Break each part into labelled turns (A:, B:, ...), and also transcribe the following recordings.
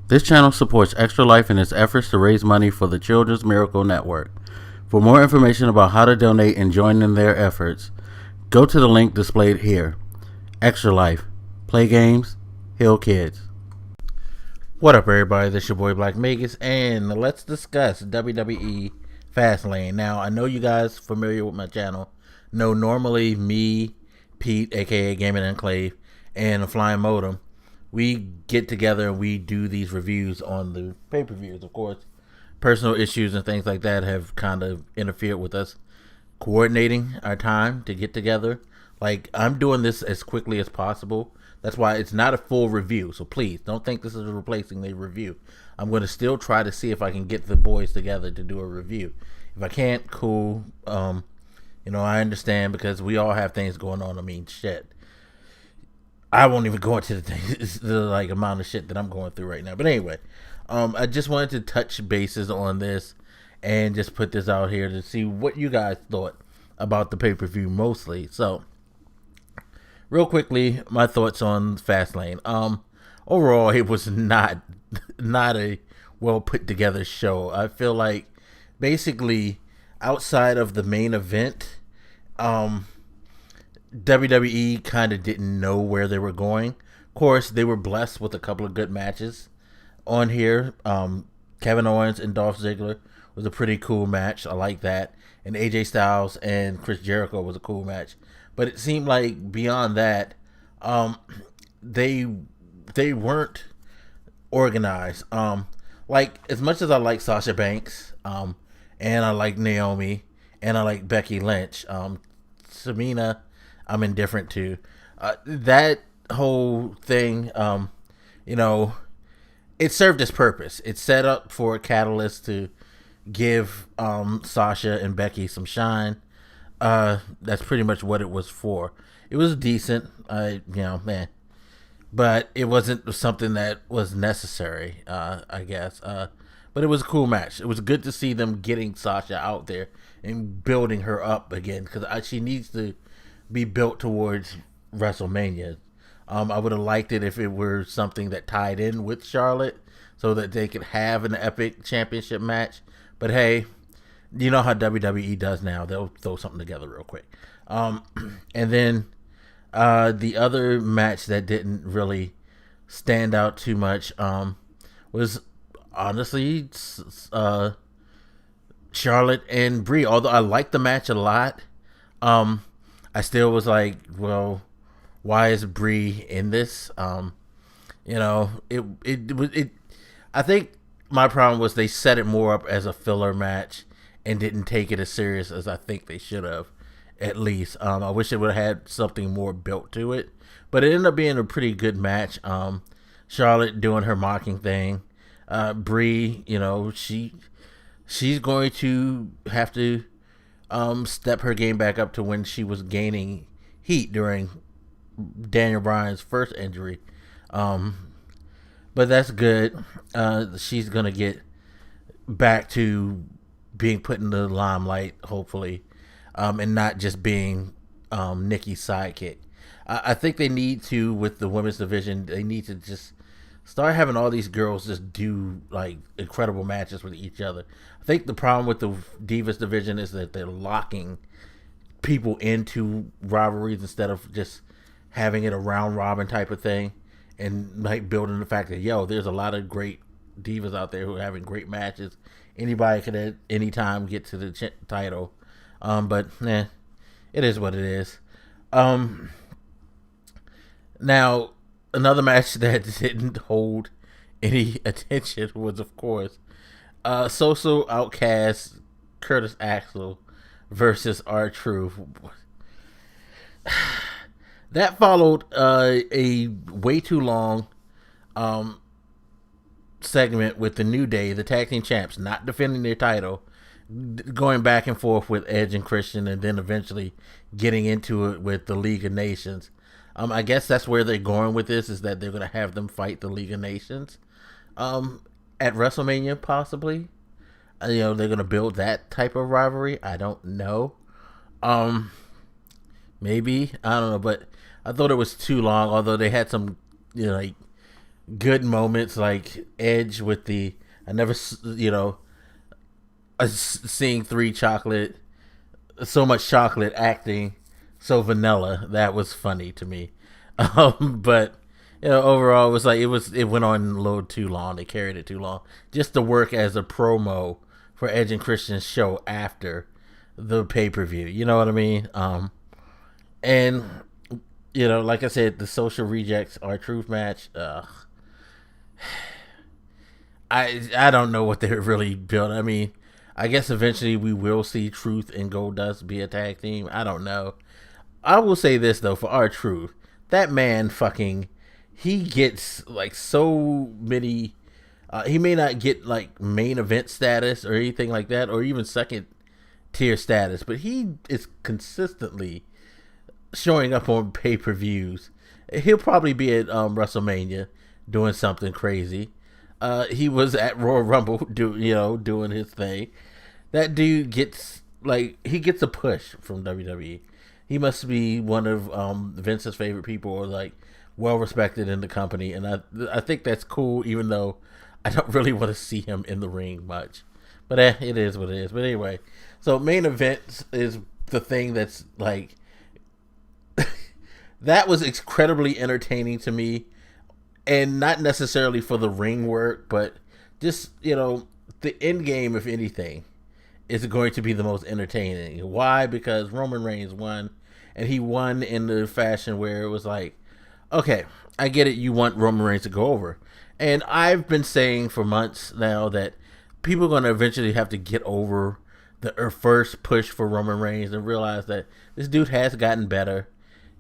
A: This channel supports Extra Life in its efforts to raise money for the Children's Miracle Network. For more information about how to donate and join in their efforts, go to the link displayed here. Extra Life. Play games, heal kids. What up, everybody? This is your boy Blak Magus, and let's discuss WWE Fastlane. Now, I know you guys familiar with my channel know normally me, Pete, aka Gaming Enclave, and Flying Modem, we get together and we do these reviews on the pay-per-views. Of course, personal issues and things like that have kind of interfered with us coordinating our time to get together. Like, I'm doing this as quickly as possible. That's why it's not a full review. So please don't think this is replacing the review. I'm going to still try to see if I can get the boys together to do a review. If I can't, cool. I understand because we all have things going on. I mean, shit. I won't even go into the things, the amount of shit that I'm going through right now. But anyway, I just wanted to touch bases on this and just put this out here to see what you guys thought about the pay-per-view mostly. So, real quickly, my thoughts on Fastlane. Overall, it was not a well put together show. I feel like basically outside of the main event, WWE kind of didn't know where they were going. Of course, they were blessed with a couple of good matches on here. Kevin Owens and Dolph Ziggler was a pretty cool match. I like that. And AJ Styles and Chris Jericho was a cool match. But it seemed like beyond that, they weren't organized. Like, as much as I like Sasha Banks, and I like Naomi, and I like Becky Lynch, Tamina, I'm indifferent to. That whole thing, it served its purpose. It set up for a catalyst to give Sasha and Becky some shine. That's pretty much what it was for. It was decent, but it wasn't something that was necessary, I guess. But it was a cool match. It was good to see them getting Sasha out there and building her up again, because she needs to be built towards WrestleMania. I would have liked it if it were something that tied in with Charlotte so that they could have an epic championship match. But hey, you know how WWE does now. They'll throw something together real quick. And then the other match that didn't really stand out too much was honestly Charlotte and Brie. Although I liked the match a lot, I still was like, well, why is Brie in this? I think my problem was they set it more up as a filler match and didn't take it as serious as I think they should have, at least. I wish it would have had something more built to it. But it ended up being a pretty good match. Charlotte doing her mocking thing. Brie, she's going to have to step her game back up to when she was gaining heat during Daniel Bryan's first injury. But that's good. She's going to get back to being put in the limelight, hopefully, and not just being Nikki's sidekick. I think they need to, with the women's division, they need to just start having all these girls just do incredible matches with each other. I think the problem with the Divas division is that they're locking people into rivalries instead of just having it a round robin type of thing, and building the fact that there's a lot of great divas out there who are having great matches. Anybody could at any time get to the title, but it is what it is. Now, another match that didn't hold any attention was, of course, Social Outcast Curtis Axel versus R-Truth. That followed a way too long segment with the New Day, the tag team champs, not defending their title, going back and forth with Edge and Christian, and then eventually getting into it with the League of Nations. I guess that's where they're going with this, is that they're going to have them fight the League of Nations at WrestleMania, possibly. They're going to build that type of rivalry. I don't know. Maybe. I don't know, but I thought it was too long, although they had some, good moments like Edge with the I never seeing so much chocolate acting so vanilla. That was funny to me. But overall, it was like it went on a little too long. They carried it too long, just to work as a promo for Edge and Christian's show after the pay per view. You know what I mean? And like I said, the Social Rejects R-Truth match. I don't know what they're really building. I mean, I guess eventually we will see Truth and Goldust be a tag team. I don't know. I will say this though, for R-Truth, that man he gets like so many. He may not get like main event status or anything like that, or even second tier status, but he is consistently showing up on pay-per-views. He'll probably be at WrestleMania doing something crazy. He was at Royal Rumble doing his thing. That dude gets a push from WWE. He must be one of Vince's favorite people, or like well respected in the company, and I think that's cool, even though I don't really want to see him in the ring much. But it is what it is. But anyway, so main event is the thing that's like that was incredibly entertaining to me, and not necessarily for the ring work, but just the end game, if anything, is going to be the most entertaining. Why? Because Roman Reigns won, and he won in the fashion where it was like, okay, I get it, you want Roman Reigns to go over. And I've been saying for months now that people are going to eventually have to get over the first push for Roman Reigns and realize that this dude has gotten better.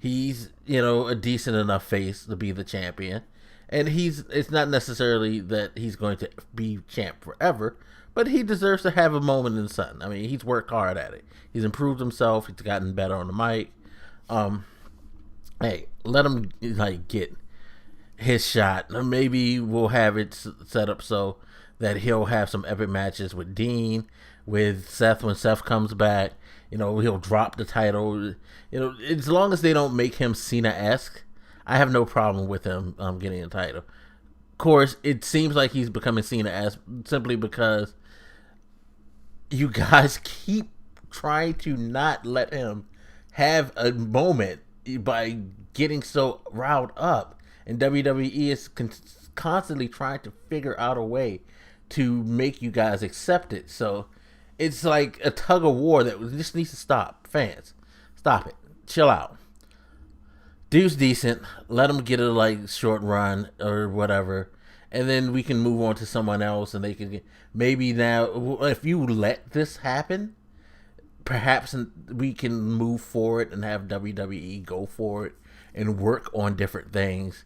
A: He's, a decent enough face to be the champion. And it's not necessarily that he's going to be champ forever, but he deserves to have a moment in the sun. I mean, he's worked hard at it. He's improved himself. He's gotten better on the mic. Hey, let him get his shot. Maybe we'll have it set up so that he'll have some epic matches with Dean, with Seth when Seth comes back. He'll drop the title. As long as they don't make him Cena-esque, I have no problem with him getting a title. Of course, it seems like he's becoming Cena-esque simply because you guys keep trying to not let him have a moment by getting so riled up. And WWE is constantly trying to figure out a way to make you guys accept it. So it's like a tug of war that just needs to stop. Fans, stop it. Chill out. Dude's decent. Let him get a short run or whatever, and then we can move on to someone else, and they can get, maybe now if you let this happen, perhaps we can move forward and have WWE go for it and work on different things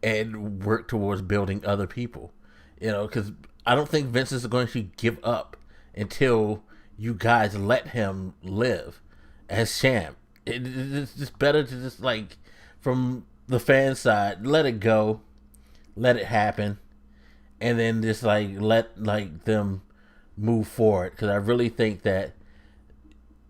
A: and work towards building other people. Because I don't think Vince is going to give up until you guys let him live as champ. It's just better to just from the fan side, let it go, let it happen, and then just let them move forward. Because I really think that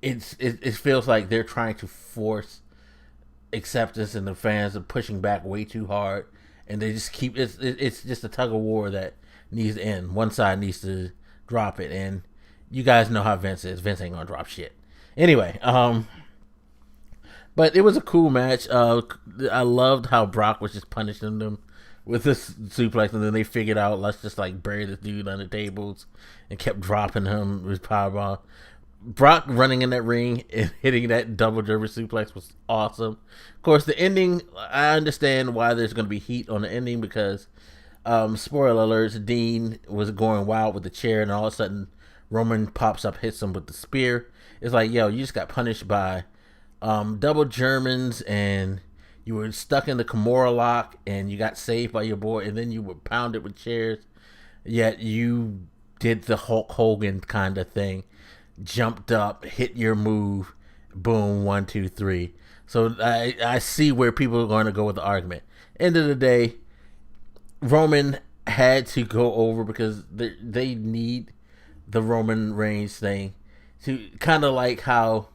A: it feels like they're trying to force acceptance, and the fans are pushing back way too hard, and they just keep it's just a tug of war that needs to end. One side needs to drop it, and you guys know how Vince is. Vince ain't gonna drop shit. Anyway, but it was a cool match. I loved how Brock was just punishing them with this suplex, and then they figured out, let's just bury this dude under tables, and kept dropping him with powerbomb. Brock running in that ring and hitting that double German suplex was awesome. Of course, the ending, I understand why there's going to be heat on the ending, because spoiler alerts, Dean was going wild with the chair, and all of a sudden Roman pops up, hits him with the spear. It's like, yo, you just got punished by double Germans, and you were stuck in the Kimura lock, and you got saved by your boy, and then you were pounded with chairs, yet you did the Hulk Hogan kind of thing, jumped up, hit your move, boom, 1, 2, 3. So I see where people are going to go with the argument. End of the day, Roman had to go over because they need the Roman Reigns thing to kind of like how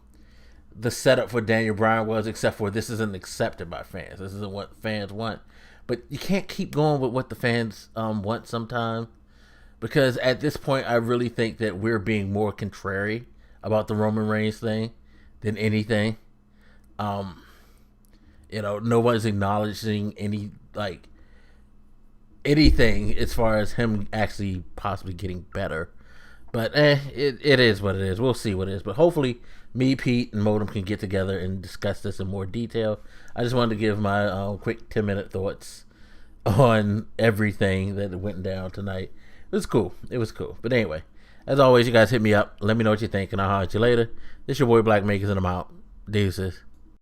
A: the setup for Daniel Bryan was, except for this isn't accepted by fans. This isn't what fans want.
B: but you can't keep going with what the fans want sometimes, because at this point, I really think that we're being more contrary about the Roman Reigns thing than anything. Nobody's acknowledging anything as far as him actually possibly getting better. But it is what it is. We'll see what it is. But hopefully, me, Pete, and Modem can get together and discuss this in more detail. I just wanted to give my quick 10-minute thoughts on everything that went down tonight. It was cool. But anyway, as always, you guys hit me up. Let me know what you think, and I'll holler at you later. This your boy Blak Magus, and I'm out. Deuces.